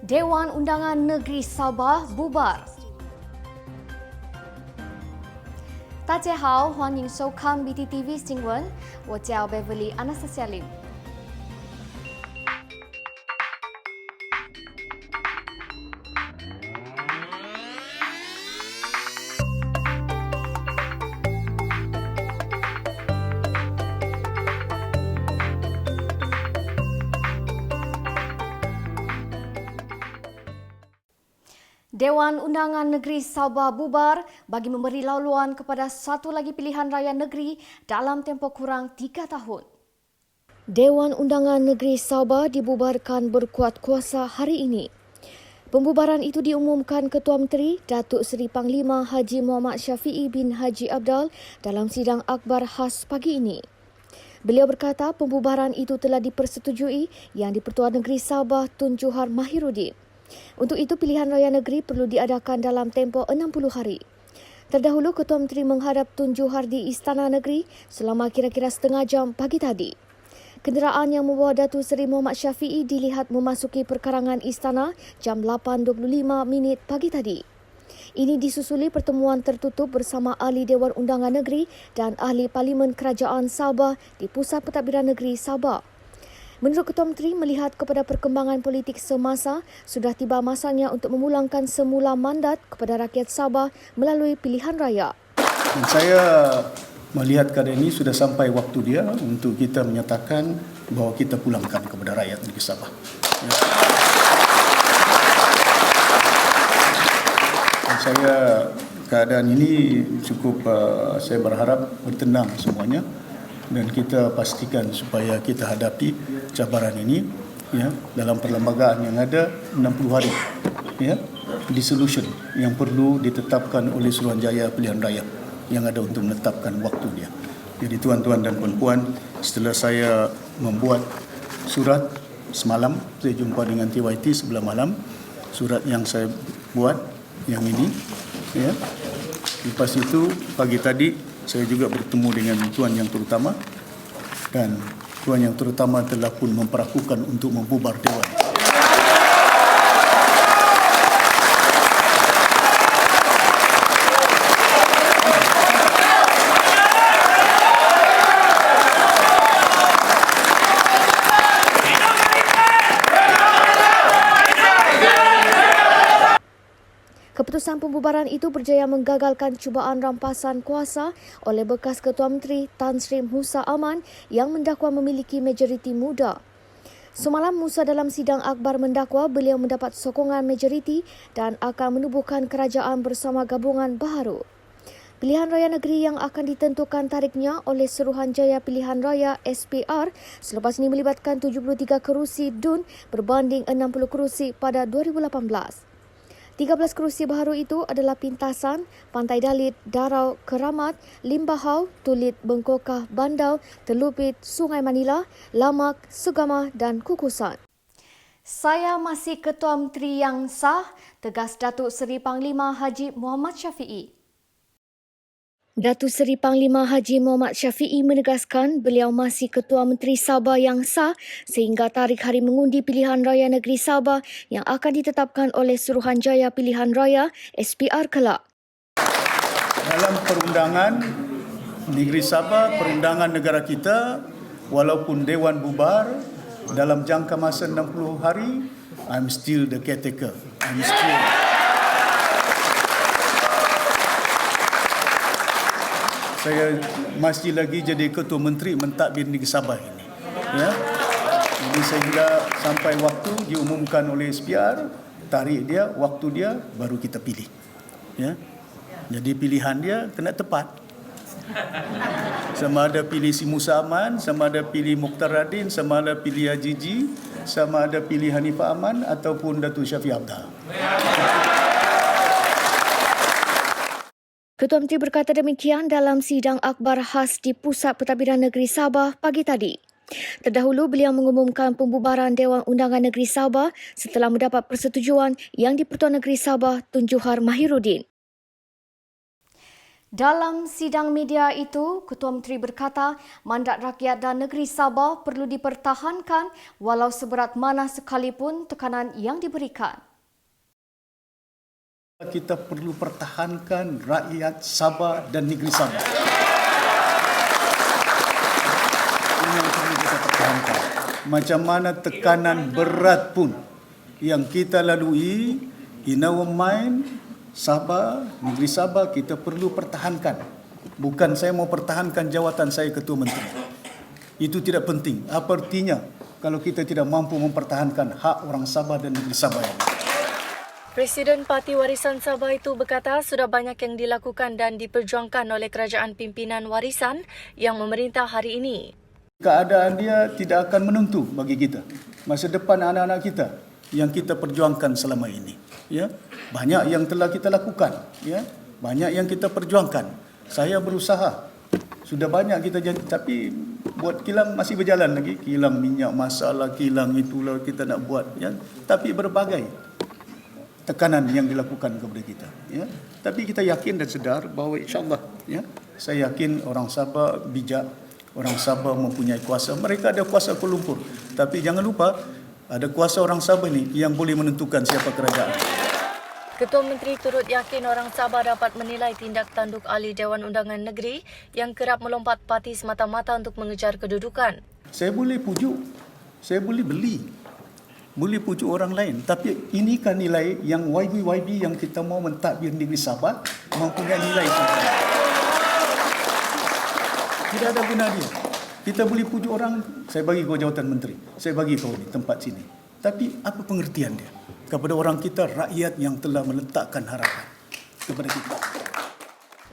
Dewan Undangan Negeri Sabah bubar. 大家好，欢迎收看 BTTV 新闻，我叫 Beverly Anastasia Lim。Dewan Undangan Negeri Sabah bubar bagi memberi laluan kepada satu lagi pilihan raya negeri dalam tempoh kurang 3 tahun. Dewan Undangan Negeri Sabah dibubarkan berkuat kuasa hari ini. Pembubaran itu diumumkan Ketua Menteri Datuk Seri Panglima Haji Muhammad Syafiee bin Haji Abdal dalam sidang akhbar khas pagi ini. Beliau berkata pembubaran itu telah dipersetujui Yang di-Pertuan Negeri Sabah Tun Johar Mahiruddin. Untuk itu, pilihan raya negeri perlu diadakan dalam tempoh 60 hari. Terdahulu, Ketua Menteri menghadap Tun Johar di Istana Negeri selama kira-kira setengah jam pagi tadi. Kenderaan yang membawa Datuk Seri Muhammad Syafiee dilihat memasuki perkarangan istana jam 8.25 pagi tadi. Ini disusuli pertemuan tertutup bersama Ahli Dewan Undangan Negeri dan Ahli Parlimen Kerajaan Sabah di Pusat Pentadbiran Negeri Sabah. Menurut Ketua Menteri, melihat kepada perkembangan politik semasa, sudah tiba masanya untuk memulangkan semula mandat kepada rakyat Sabah melalui pilihan raya. Saya melihat keadaan ini sudah sampai waktu dia untuk kita menyatakan bahawa kita pulangkan kepada rakyat negeri Sabah. Saya keadaan ini cukup saya berharap bertenang semuanya dan kita pastikan supaya kita hadapi cabaran ini dalam perlembagaan yang ada 60 hari dissolution yang perlu ditetapkan oleh Suruhanjaya Pilihan Raya yang ada untuk menetapkan waktu dia. Jadi tuan-tuan dan puan-puan, setelah saya membuat surat semalam, saya jumpa dengan TYT sebelah malam, surat yang saya buat yang ini lepas itu pagi tadi saya juga bertemu dengan Tuan Yang Terutama dan Tuan Yang Terutama telah pun memperakukan untuk membubar Dewan. Keputusan pembubaran itu berjaya menggagalkan cubaan rampasan kuasa oleh bekas Ketua Menteri Tan Sri Musa Aman yang mendakwa memiliki majoriti muda. Semalam Musa dalam sidang akhbar mendakwa beliau mendapat sokongan majoriti dan akan menubuhkan kerajaan bersama gabungan baharu. Pilihan raya negeri yang akan ditentukan tariknya oleh Suruhanjaya Pilihan Raya SPR selepas ini melibatkan 73 kerusi DUN berbanding 60 kerusi pada 2018. 13 kerusi baharu itu adalah Pintasan, Pantai Dalit, Darau, Keramat, Limbahau, Tulit, Bengkokah, Bandau, Telupit, Sungai Manila, Lamak, Sugama dan Kukusan. Saya masih Ketua Menteri yang sah, tegas Datuk Seri Panglima Haji Muhammad Syafiee. Datuk Seri Panglima Haji Muhammad Syafiee menegaskan beliau masih Ketua Menteri Sabah yang sah sehingga tarikh hari mengundi pilihan raya negeri Sabah yang akan ditetapkan oleh Suruhanjaya Pilihan Raya SPR kelak. Dalam perundangan negeri Sabah, perundangan negara kita, walaupun Dewan bubar dalam jangka masa 60 hari, I'm still the caretaker. Saya masih lagi jadi Ketua Menteri Mentadbir Negeri Sabah ini. Jadi sehingga sampai waktu diumumkan oleh SPR, tarikh dia, waktu dia, baru kita pilih. Jadi pilihan dia kena tepat. Sama ada pilih si Musa Aman, sama ada pilih Mokhtar Radin, sama ada pilih Haji Ji, sama ada pilih Hanifah Aman ataupun Datuk Syafiee Abdal. Ketua Menteri berkata demikian dalam sidang akhbar khas di Pusat Pentadbiran Negeri Sabah pagi tadi. Terdahulu, beliau mengumumkan pembubaran Dewan Undangan Negeri Sabah setelah mendapat persetujuan Yang di-Pertuan Negeri Sabah Tun Johar Mahiruddin. Dalam sidang media itu, Ketua Menteri berkata mandat rakyat dan negeri Sabah perlu dipertahankan walau seberat mana sekalipun tekanan yang diberikan. Kita perlu pertahankan rakyat Sabah dan negeri Sabah. Ini yang perlu kita pertahankan. Macam mana tekanan berat pun yang kita lalui, in our mind, Sabah, negeri Sabah kita perlu pertahankan. Bukan saya mau pertahankan jawatan saya Ketua Menteri. Itu tidak penting. Apa artinya kalau kita tidak mampu mempertahankan hak orang Sabah dan negeri Sabah ini? Presiden Parti Warisan Sabah itu berkata sudah banyak yang dilakukan dan diperjuangkan oleh kerajaan pimpinan warisan yang memerintah hari ini. Keadaan dia tidak akan menentu bagi kita. Masa depan anak-anak kita yang kita perjuangkan selama ini. Ya, banyak yang telah kita lakukan. Ya, banyak yang kita perjuangkan. Saya berusaha. Sudah banyak kita jadi, tapi buat kilang masih berjalan lagi. Kilang minyak masalah, kilang itulah kita nak buat. Ya, tapi berbagai tekanan yang dilakukan kepada kita. Ya, tapi kita yakin dan sedar bahawa insyaAllah, ya, saya yakin orang Sabah bijak, orang Sabah mempunyai kuasa. Mereka ada kuasa Kuala Lumpur. Tapi jangan lupa, ada kuasa orang Sabah ni yang boleh menentukan siapa kerajaan. Ketua Menteri turut yakin orang Sabah dapat menilai tindak tanduk ahli Dewan Undangan Negeri yang kerap melompat parti semata-mata untuk mengejar kedudukan. Saya boleh pujuk, saya boleh beli, boleh pujuk orang lain. Tapi ini kan nilai yang YB yang kita mau mentadbir negeri Sabah mempunyai nilai itu. Tidak ada guna dia. Kita boleh pujuk orang, saya bagi kau jawatan menteri, saya bagi kau ni tempat sini. Tapi apa pengertian dia kepada orang kita, rakyat yang telah meletakkan harapan kepada kita?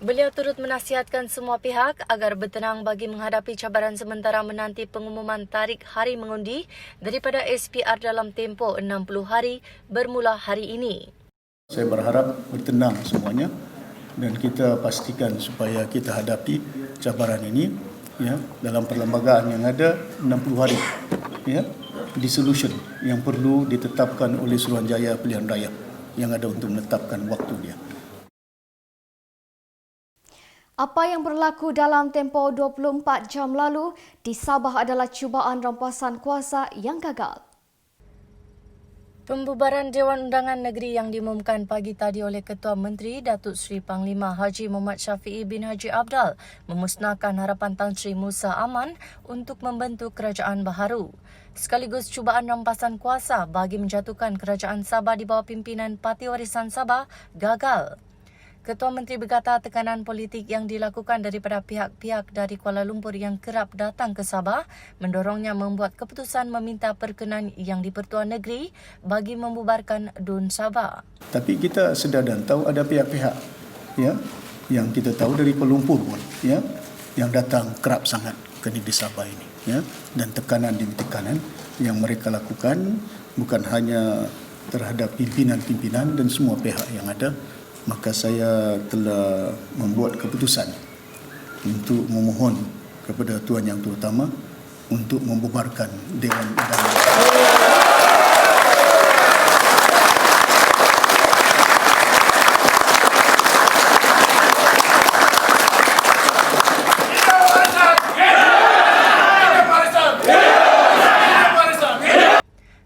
Beliau turut menasihatkan semua pihak agar bertenang bagi menghadapi cabaran sementara menanti pengumuman tarikh hari mengundi daripada SPR dalam tempoh 60 hari bermula hari ini. Saya berharap bertenang semuanya dan kita pastikan supaya kita hadapi cabaran ini, ya, dalam perlembagaan yang ada 60 hari, ya, dissolution yang perlu ditetapkan oleh Suruhanjaya Pilihan Raya yang ada untuk menetapkan waktu dia. Apa yang berlaku dalam tempoh 24 jam lalu di Sabah adalah cubaan rampasan kuasa yang gagal. Pembubaran Dewan Undangan Negeri yang diumumkan pagi tadi oleh Ketua Menteri Datuk Seri Panglima Haji Muhammad Syafiee bin Haji Abdal memusnahkan harapan Tan Sri Musa Aman untuk membentuk kerajaan baharu. Sekaligus cubaan rampasan kuasa bagi menjatuhkan kerajaan Sabah di bawah pimpinan Parti Warisan Sabah gagal. Ketua Menteri berkata tekanan politik yang dilakukan daripada pihak-pihak dari Kuala Lumpur yang kerap datang ke Sabah mendorongnya membuat keputusan meminta perkenan yang di-Pertuan Negeri bagi membubarkan DUN Sabah. Tapi kita sedar dan tahu ada pihak-pihak, ya, yang kita tahu dari Kuala Lumpur pun, ya, yang datang kerap sangat ke negeri Sabah ini, ya, dan tekanan demi tekanan yang mereka lakukan bukan hanya terhadap pimpinan-pimpinan dan semua pihak yang ada. Maka saya telah membuat keputusan untuk memohon kepada Tuan Yang Terutama untuk membubarkan Dewan Undangan.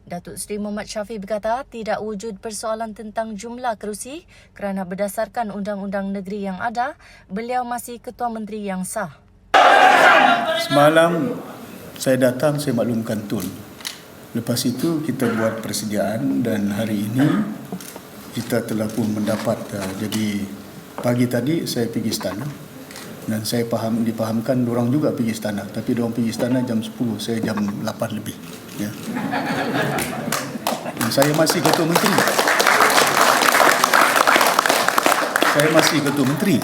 Datuk Seri Muhammad Syafiee berkata tidak wujud persoalan tentang jumlah kerusi kerana berdasarkan undang-undang negeri yang ada, beliau masih Ketua Menteri yang sah. Semalam saya datang, saya maklumkan Tun. Lepas itu kita buat persediaan dan hari ini kita telah pun mendapat, jadi pagi tadi saya pergi istana dan saya dipahamkan diorang juga pergi istana, tapi diorang pergi istana jam 10, saya jam 8 lebih. Ya. Dan saya masih Ketua Menteri. Saya masih Ketua Menteri.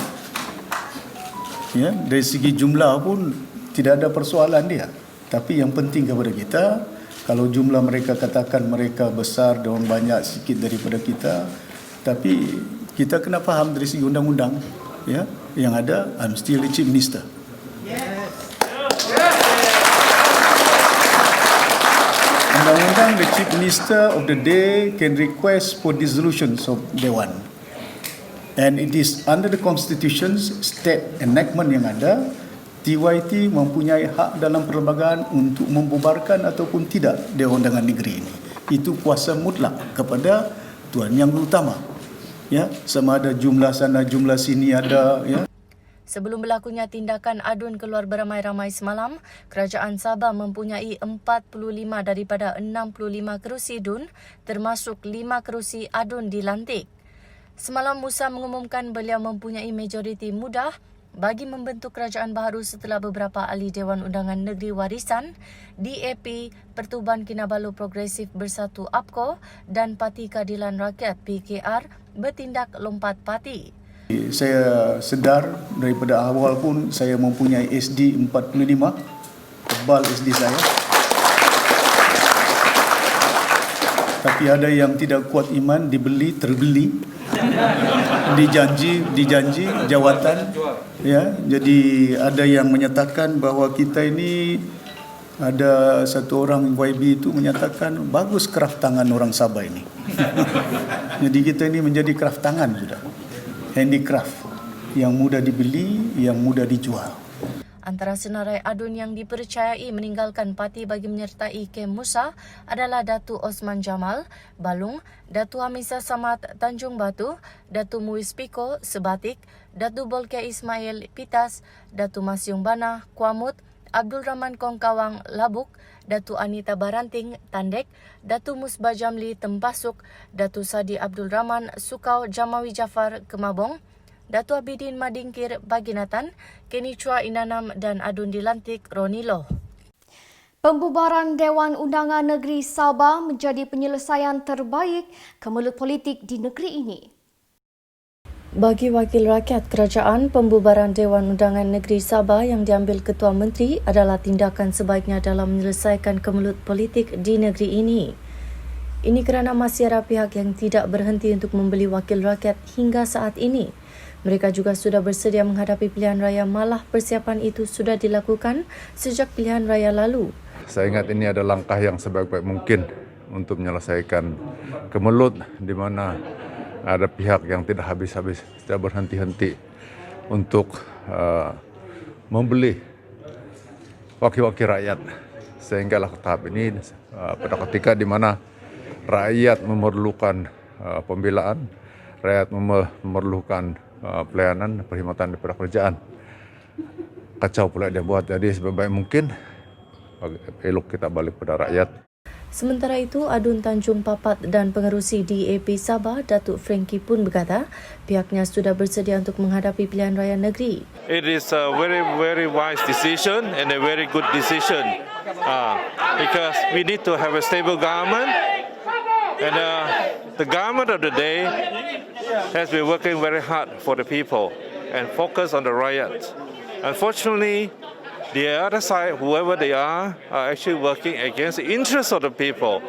Ya, dari segi jumlah pun tidak ada persoalan dia. Tapi yang penting kepada kita, kalau jumlah mereka katakan mereka besar dan banyak sikit daripada kita, tapi kita kena faham dari segi undang-undang, ya, yang ada, I'm still a Chief Minister. Undang-undang, the Chief Minister of the day can request for dissolution of Dewan. And it is under the Constitution's state enactment yang ada, TYT mempunyai hak dalam perlembagaan untuk membubarkan ataupun tidak Dewan Undangan Negeri ini. Itu kuasa mutlak kepada Tuan Yang Utama. Ya, sama ada jumlah sana jumlah sini ada, ya. Sebelum berlakunya tindakan adun keluar beramai-ramai semalam, Kerajaan Sabah mempunyai 45 daripada 65 kerusi DUN termasuk 5 kerusi adun dilantik. Semalam Musa mengumumkan beliau mempunyai majoriti mudah bagi membentuk kerajaan baharu setelah beberapa ahli Dewan Undangan Negeri Warisan, DAP, Pertubuhan Kinabalu Progresif Bersatu APKO dan Parti Keadilan Rakyat PKR bertindak lompat parti. Saya sedar daripada awal pun saya mempunyai SD 45, tebal SD saya. Tapi ada yang tidak kuat iman, terbeli, dijanji jawatan. Ya, jadi ada yang menyatakan bahawa kita ini, ada satu orang YB itu menyatakan bagus kraft tangan orang Sabah ini. Jadi kita ini menjadi kraft tangan sudah. Handicraft yang mudah dibeli, yang mudah dijual. Antara senarai adun yang dipercayai meninggalkan parti bagi menyertai Kem Musa adalah Datu Osman Jamal, Balung, Datu Hamizah Samad Tanjung Batu, Datu Muiz Piko, Sebatik, Datu Bolkia Ismail Pitas, Datu Masyung Bana, Kuamut, Abdul Rahman Kongkawang, Labuk, Datu Anita Baranting, Tandek, Datu Musbah Jamli, Tempasuk, Datu Sadi Abdul Rahman, Sukau Jamawi Jafar, Kemabong, Datu Abidin Madingkir, Baginatan, Kenny Chua Inanam dan adun dilantik Ronilo. Pembubaran Dewan Undangan Negeri Sabah menjadi penyelesaian terbaik kemelut politik di negeri ini. Bagi wakil rakyat kerajaan, pembubaran Dewan Undangan Negeri Sabah yang diambil Ketua Menteri adalah tindakan sebaiknya dalam menyelesaikan kemelut politik di negeri ini. Ini kerana masih ada pihak yang tidak berhenti untuk membeli wakil rakyat hingga saat ini. Mereka juga sudah bersedia menghadapi pilihan raya, malah persiapan itu sudah dilakukan sejak pilihan raya lalu. Saya ingat ini adalah langkah yang sebaik-baik mungkin untuk menyelesaikan kemelut di mana ada pihak yang tidak habis-habis, tidak berhenti-henti untuk membeli wakil-wakil rakyat. Sehinggalah tahap ini pada ketika di mana rakyat memerlukan pembelaan, rakyat memerlukan pelayanan, perkhidmatan daripada kerajaan. Kacau pula dia buat, jadi sebaik mungkin elok kita balik pada rakyat. Sementara itu, Adun Tanjung Papat dan pengerusi DAP Sabah, Datuk Frankie pun berkata pihaknya sudah bersedia untuk menghadapi pilihan raya negeri. It is a very wise decision and a very good decision because we need to have a stable government, and the government of the day has been working very hard for the people and focus on the riot. Unfortunately, the other side, whoever they are actually working against the interests of the people.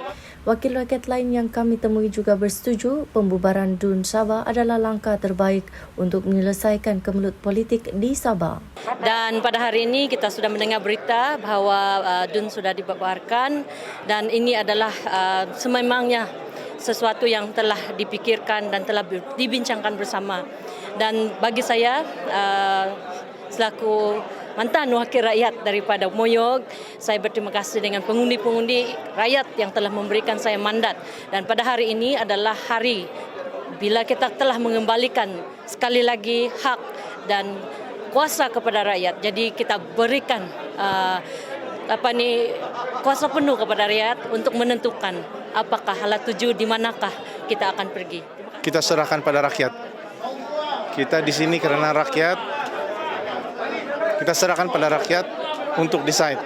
Wakil rakyat lain yang kami temui juga bersetuju pembubaran DUN Sabah adalah langkah terbaik untuk menyelesaikan kemelut politik di Sabah. Dan pada hari ini kita sudah mendengar berita bahawa DUN sudah dibubarkan dan ini adalah sememangnya sesuatu yang telah dipikirkan dan telah dibincangkan bersama. Dan bagi saya selaku mantan wakil rakyat daripada Moyog, saya berterima kasih dengan pengundi-pengundi rakyat yang telah memberikan saya mandat. Dan pada hari ini adalah hari bila kita telah mengembalikan sekali lagi hak dan kuasa kepada rakyat. Jadi kita berikan kuasa penuh kepada rakyat untuk menentukan apakah hala tuju di manakah kita akan pergi. Kita serahkan pada rakyat. Kita di sini karena rakyat. Kita serahkan pada rakyat untuk decide.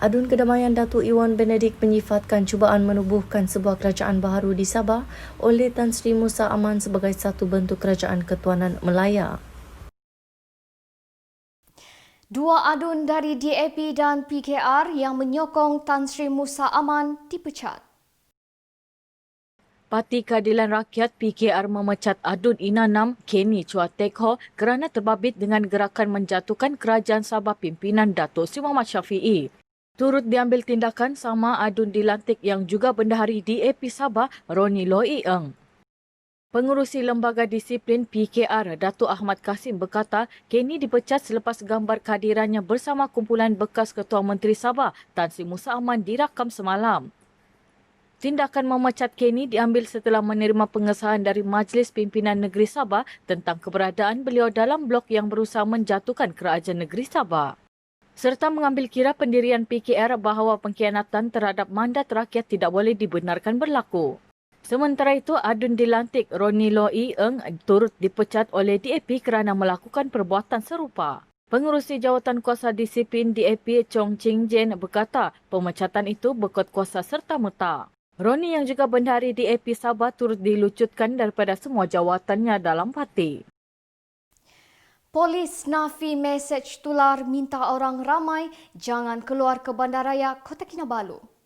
Adun Kedamaian Datuk Iwan Benedik menyifatkan cubaan menubuhkan sebuah kerajaan baharu di Sabah oleh Tan Sri Musa Aman sebagai satu bentuk kerajaan ketuanan Melaya. Dua adun dari DAP dan PKR yang menyokong Tan Sri Musa Aman dipecat. Parti Keadilan Rakyat PKR memecat adun Inanam Kenny Chua Tekho kerana terbabit dengan gerakan menjatuhkan kerajaan Sabah pimpinan Datuk Seri Muhammad Syafiee. Turut diambil tindakan sama adun dilantik yang juga bendahari DAP Sabah Ronilo Eng. Pengurusi Lembaga Disiplin PKR, Datuk Ahmad Kasim berkata Kenny dipecat selepas gambar kehadirannya bersama kumpulan bekas Ketua Menteri Sabah Tan Sri Musa Aman dirakam semalam. Tindakan memecat Kenny diambil setelah menerima pengesahan dari Majlis Pimpinan Negeri Sabah tentang keberadaan beliau dalam blok yang berusaha menjatuhkan Kerajaan Negeri Sabah. Serta mengambil kira pendirian PKR bahawa pengkhianatan terhadap mandat rakyat tidak boleh dibenarkan berlaku. Sementara itu, adun dilantik Roni Loe Eng turut dipecat oleh DAP kerana melakukan perbuatan serupa. Pengurusi Jawatan Kuasa Disiplin DAP Chong Ching Jen berkata pemecatan itu berkot kuasa serta-merta. Roni yang juga bendahari DAP Sabah turut dilucutkan daripada semua jawatannya dalam parti. Polis nafi mesej tular minta orang ramai jangan keluar ke Bandaraya Kota Kinabalu.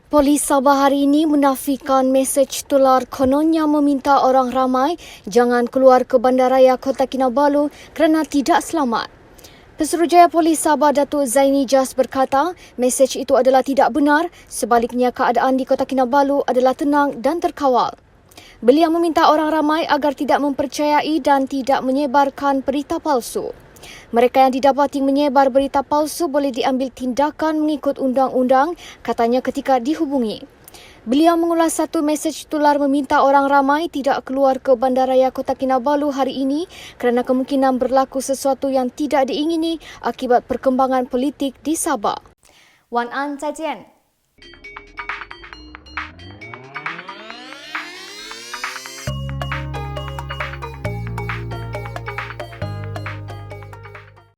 Polis Sabah hari ini menafikan mesej tular kononnya meminta orang ramai jangan keluar ke Bandaraya Kota Kinabalu kerana tidak selamat. Pesuruhjaya Polis Sabah Datuk Zaini Jas berkata mesej itu adalah tidak benar, sebaliknya keadaan di Kota Kinabalu adalah tenang dan terkawal. Beliau meminta orang ramai agar tidak mempercayai dan tidak menyebarkan berita palsu. Mereka yang didapati menyebar berita palsu boleh diambil tindakan mengikut undang-undang, katanya ketika dihubungi. Beliau mengulas satu mesej tular meminta orang ramai tidak keluar ke Bandaraya Kota Kinabalu hari ini kerana kemungkinan berlaku sesuatu yang tidak diingini akibat perkembangan politik di Sabah. Wan An, 再见.